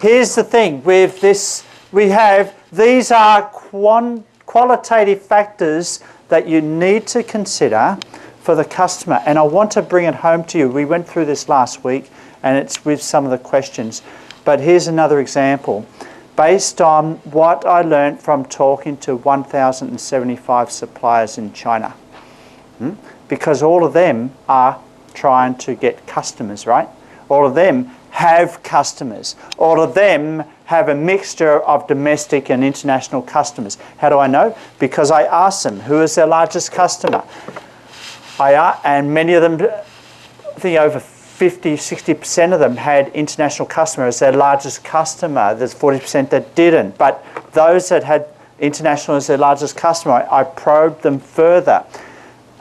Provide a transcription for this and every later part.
here's the thing with this, these are qualitative factors that you need to consider for the customer. And I want to bring it home to you. We went through this last week and it's with some of the questions. But here's another example. Based on what I learned from talking to 1,075 suppliers in China. Because all of them are trying to get customers, right? All of them have customers. All of them have a mixture of domestic and international customers. How do I know? Because I asked them, who is their largest customer? And many of them, I think over 50, 60% of them had international customers as their largest customer. There's 40% that didn't. But those that had international as their largest customer, I probed them further.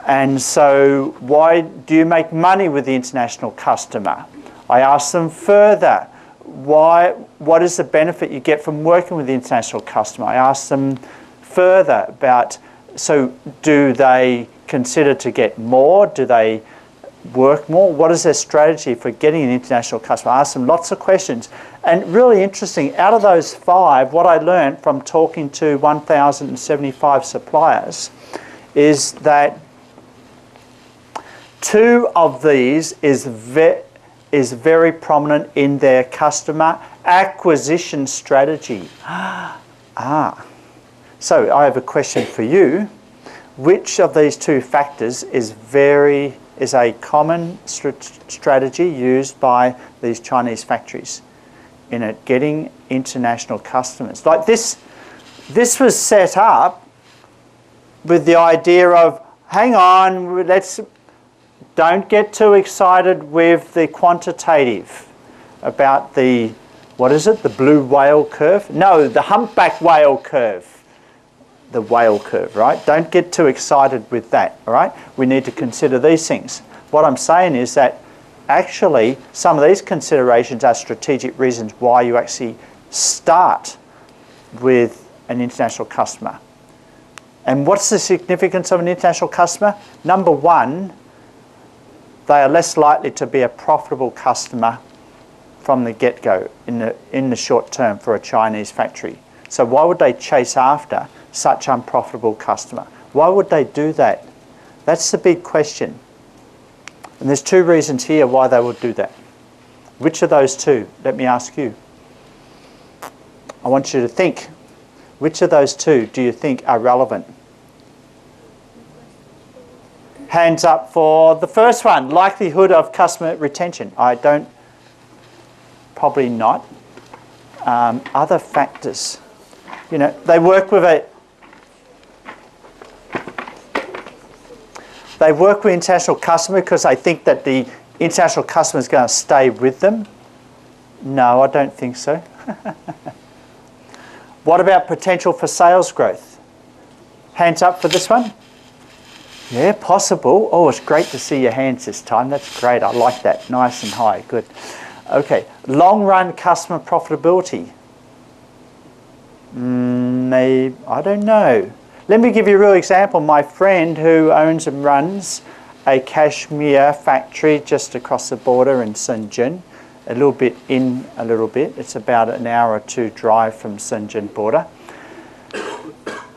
And so, why do you make money with the international customer? I asked them further, what is the benefit you get from working with the international customer? I asked them further about, so do they consider to get more? Do they work more? What is their strategy for getting an international customer? I asked them lots of questions. And really interesting, out of those 5, what I learned from talking to 1,075 suppliers is that 2 of these is very prominent in their customer acquisition strategy. So I have a question for you. Which of these 2 factors is a common strategy used by these Chinese factories in getting international customers? Like this was set up with the idea of, hang on, don't get too excited with the quantitative about the, what is it, the blue whale curve? No, the humpback whale curve. The whale curve, right? Don't get too excited with that, all right? We need to consider these things. What I'm saying is that actually some of these considerations are strategic reasons why you actually start with an international customer. And what's the significance of an international customer? Number 1, they are less likely to be a profitable customer from the get-go in the short term for a Chinese factory. So why would they chase after such unprofitable customer? Why would they do that? That's the big question. And there's 2 reasons here why they would do that. Which of those 2? Let me ask you. I want you to think. Which of those 2 do you think are relevant? Hands up for the first one. Likelihood of customer retention. Probably not. Other factors. You know, they work with international customer because they think that the international customer is going to stay with them. No, I don't think so. What about potential for sales growth? Hands up for this one. Yeah, possible. Oh, it's great to see your hands this time. That's great. I like that. Nice and high. Good. Okay. Long run customer profitability. Maybe, I don't know. Let me give you a real example. My friend who owns and runs a cashmere factory just across the border in Shenzhen, a little bit. It's about an hour or 2 drive from Shenzhen border.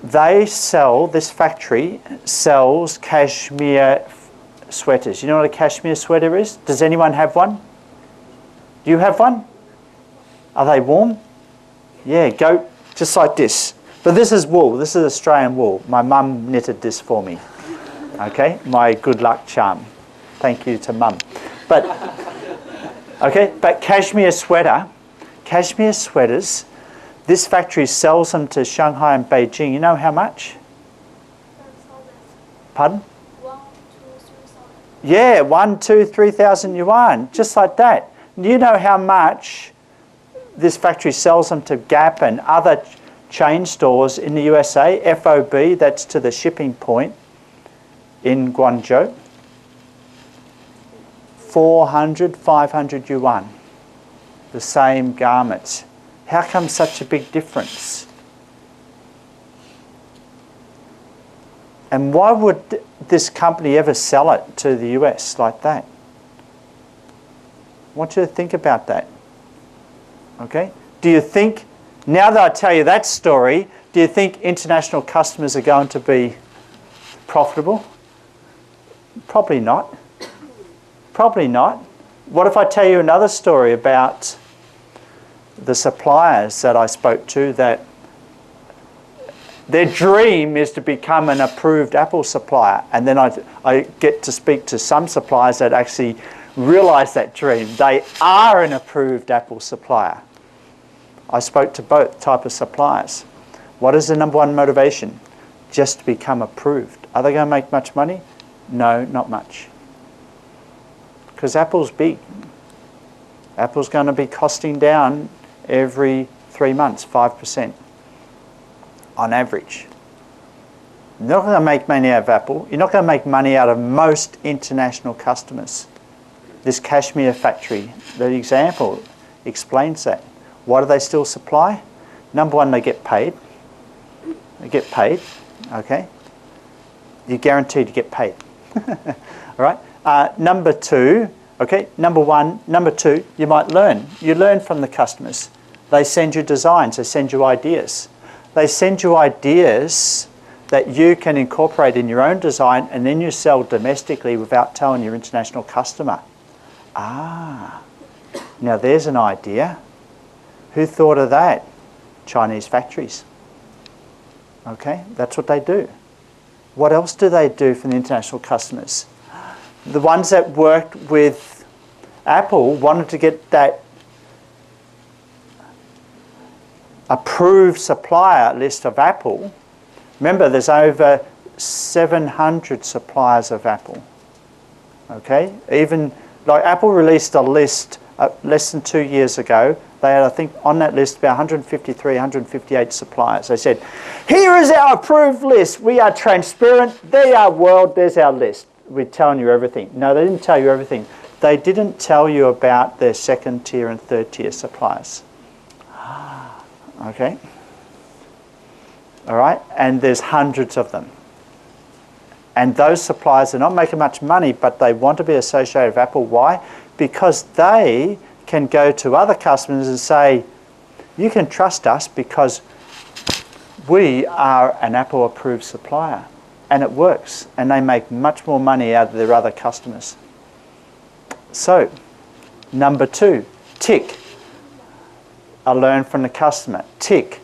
This factory sells cashmere sweaters. You know what a cashmere sweater is? Does anyone have one? Do you have one? Are they warm? Yeah, go just like this. But this is wool. This is Australian wool. My mum knitted this for me. Okay, my good luck charm. Thank you to mum. But cashmere sweaters, this factory sells them to Shanghai and Beijing. You know how much? Pardon? 1,000 to 3,000. Yeah, 1,000 to 3,000 yuan, just like that. Do you know how much this factory sells them to Gap and other chain stores in the USA? FOB, that's to the shipping point in Guangzhou. 400, 500 yuan. The same garments. How come such a big difference? And why would this company ever sell it to the US like that? I want you to think about that. Okay? Do you think, now that I tell you that story, do you think international customers are going to be profitable? Probably not. Probably not. What if I tell you another story about the suppliers that I spoke to that their dream is to become an approved Apple supplier, and then I get to speak to some suppliers that actually realize that dream. They are an approved Apple supplier. I spoke to both type of suppliers. What is the number one motivation? Just to become approved. Are they going to make much money? No, not much. Because Apple's big. Apple's going to be costing down every 3 months, 5% on average. You're not going to make money out of Apple. You're not going to make money out of most international customers. This Kashmir factory, the example explains that. Why do they still supply? Number one, they get paid. They get paid, okay? You're guaranteed to get paid. All right? Number two, okay, number two, you might learn. You learn from the customers. They send you designs, they send you ideas. They send you ideas that you can incorporate in your own design, and then you sell domestically without telling your international customer. Ah, now there's an idea. Who thought of that? Chinese factories. Okay, that's what they do. What else do they do for the international customers? The ones that worked with Apple wanted to get that approved supplier list of Apple. Remember, there's over 700 suppliers of Apple. Okay, even like Apple released a list less than 2 years ago. They had, I think, on that list about 153, 158 suppliers. They said, here is our approved list. We are transparent. They are world. There's our list. We're telling you everything. No, they didn't tell you everything. They didn't tell you about their second tier and third tier suppliers. Okay. All right. And there's hundreds of them. And those suppliers are not making much money, but they want to be associated with Apple. Why? Because they can go to other customers and say, you can trust us because we are an Apple approved supplier. And it works. And they make much more money out of their other customers. So, number two, tick. I learn from the customer. Tick.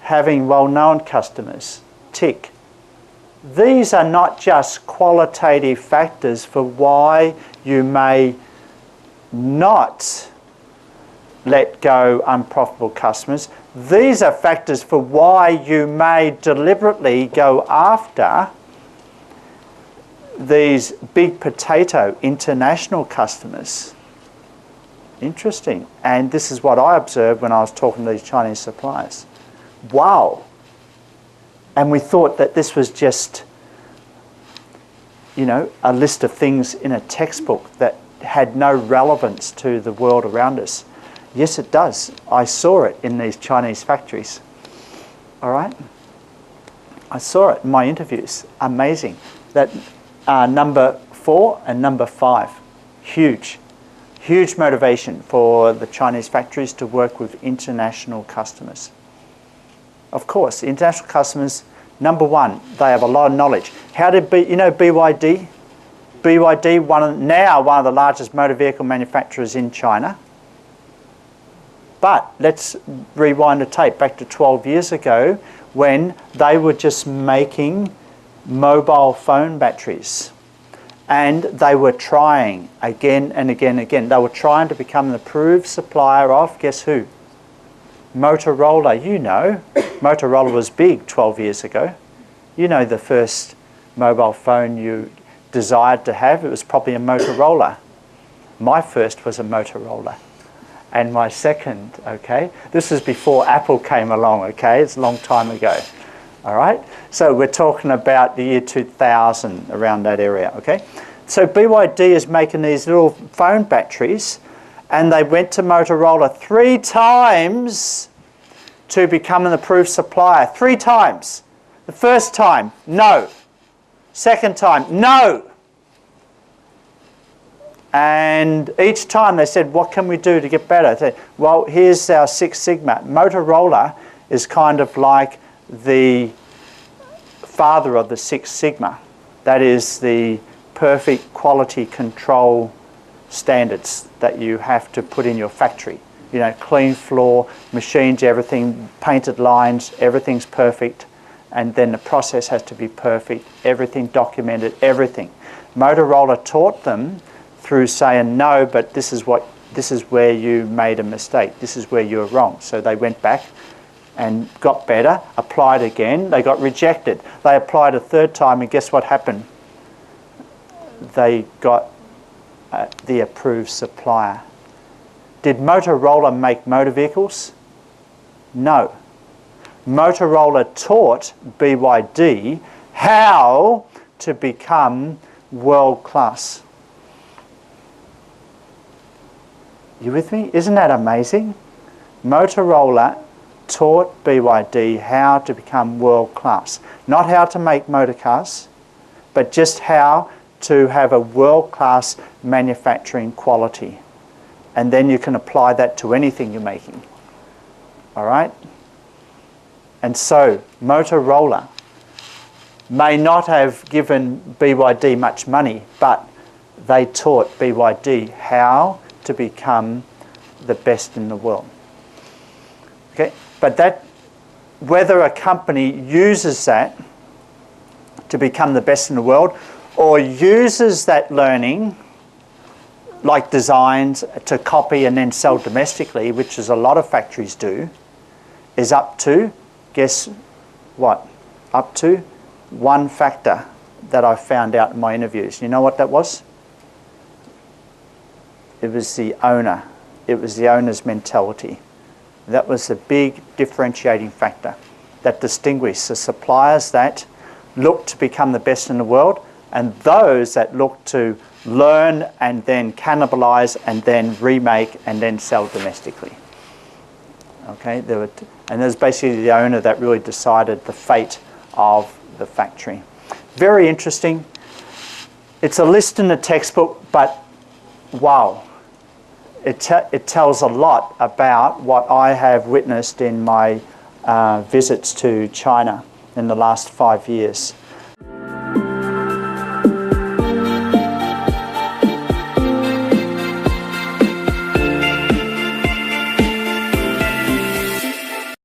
Having well-known customers. Tick. These are not just qualitative factors for why you may not let go unprofitable customers. These are factors for why you may deliberately go after these big potato international customers. Interesting. And this is what I observed when I was talking to these Chinese suppliers. Wow. And we thought that this was just, you know, a list of things in a textbook that had no relevance to the world around us. Yes, it does. I saw it in these Chinese factories. All right? I saw it in my interviews. Amazing. That number 4 and number 5, huge. Huge motivation for the Chinese factories to work with international customers. Of course, international customers, number one, they have a lot of knowledge. How did BYD? BYD, now one of the largest motor vehicle manufacturers in China. But let's rewind the tape back to 12 years ago when they were just making mobile phone batteries. And they were trying again and again and again. They were trying to become an approved supplier of, guess who? Motorola. You know, Motorola was big 12 years ago. You know the first mobile phone you desired to have, it was probably a Motorola. My first was a Motorola. And my second, okay, this is before Apple came along, okay, it's a long time ago, all right? So we're talking about the year 2000, around that area, okay? So BYD is making these little phone batteries, and they went to Motorola 3 times to become an approved supplier. 3 times. The first time, no. Second time, no. And each time they said, what can we do to get better? They said, well, here's our Six Sigma. Motorola is kind of like the father of the Six Sigma. That is the perfect quality control standards that you have to put in your factory. You know, clean floor, machines, everything, painted lines, everything's perfect. And then the process has to be perfect, everything documented, everything. Motorola taught them through saying, no, but this is where you made a mistake. This is where you were wrong. So they went back and got better, applied again. They got rejected. They applied a third time, and guess what happened? They got the approved supplier. Did Motorola make motor vehicles? No. Motorola taught BYD how to become world class. You with me? Isn't that amazing? Motorola taught BYD how to become world class. Not how to make motor cars, but just how to have a world class manufacturing quality. And then you can apply that to anything you're making. All right? And so Motorola may not have given BYD much money, but they taught BYD how to become the best in the world. Okay? But that, whether a company uses that to become the best in the world or uses that learning, like designs, to copy and then sell domestically, which is a lot of factories do, is up to, guess what? Up to one factor that I found out in my interviews. You know what that was? It was the owner. It was the owner's mentality. That was the big differentiating factor that distinguished the suppliers that look to become the best in the world and those that look to learn and then cannibalize and then remake and then sell domestically. Okay, and there's basically the owner that really decided the fate of the factory. Very interesting. It's a list in the textbook, but wow. It tells a lot about what I have witnessed in my visits to China in the last 5 years.